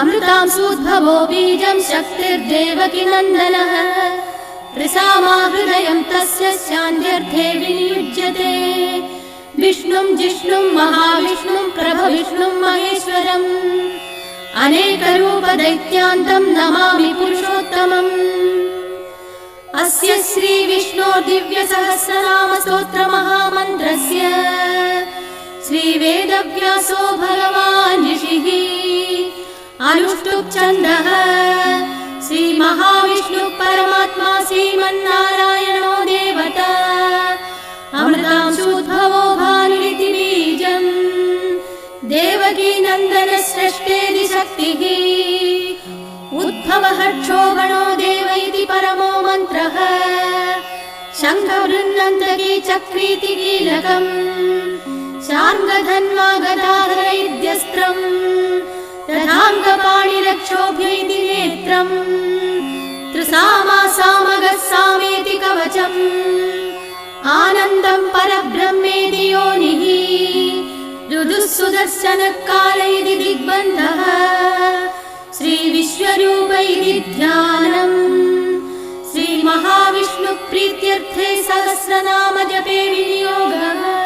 अमृतांशूद्भवो बीजं शक्तिर्देवकी नन्दनः प्रसामा हृदयं तस्य शान्त्यर्थे विनियुज्यते विष्णुं जिष्णुं महाविष्णुं प्रभविष्णुं महेश्वरम् अनेकरूपदैत्यान्तं नमामि पुरुषोत्तमम् अस्य श्री विष्णो दिव्य सहस्रनाम स्तोत्र महामन्त्रस्य श्री वेदव्यासो भगवान् ऋषिः अनुष्टुप् छन्दः श्री महाविष्णु परमात्मा श्रीमन्नारायणो देवता अमृतांशूद्भवो भानुरिति बीजम् देवकी नन्दन सृष्टेति शक्तिः उद्भवः क्षोभणो देव इति परमो मन्त्रः शङ्खवृन्नन्तकी चक्रीति कीलकम् शार्ङ्गधन्वा गदाधर इत्यस्त्रम् तथाङ्गपाणिरक्षोभ्य इति नेत्रम् त्रिसामा सामगः सामेति कवचम् आनन्दम् परब्रह्मेति योनिः रुदुः सुदर्शनकाल इति दिग्बन्धः श्री विश्वरूप इति ध्यानम् श्री महाविष्णु प्रीत्यर्थे सहस्रनाम जपे विनियोगः।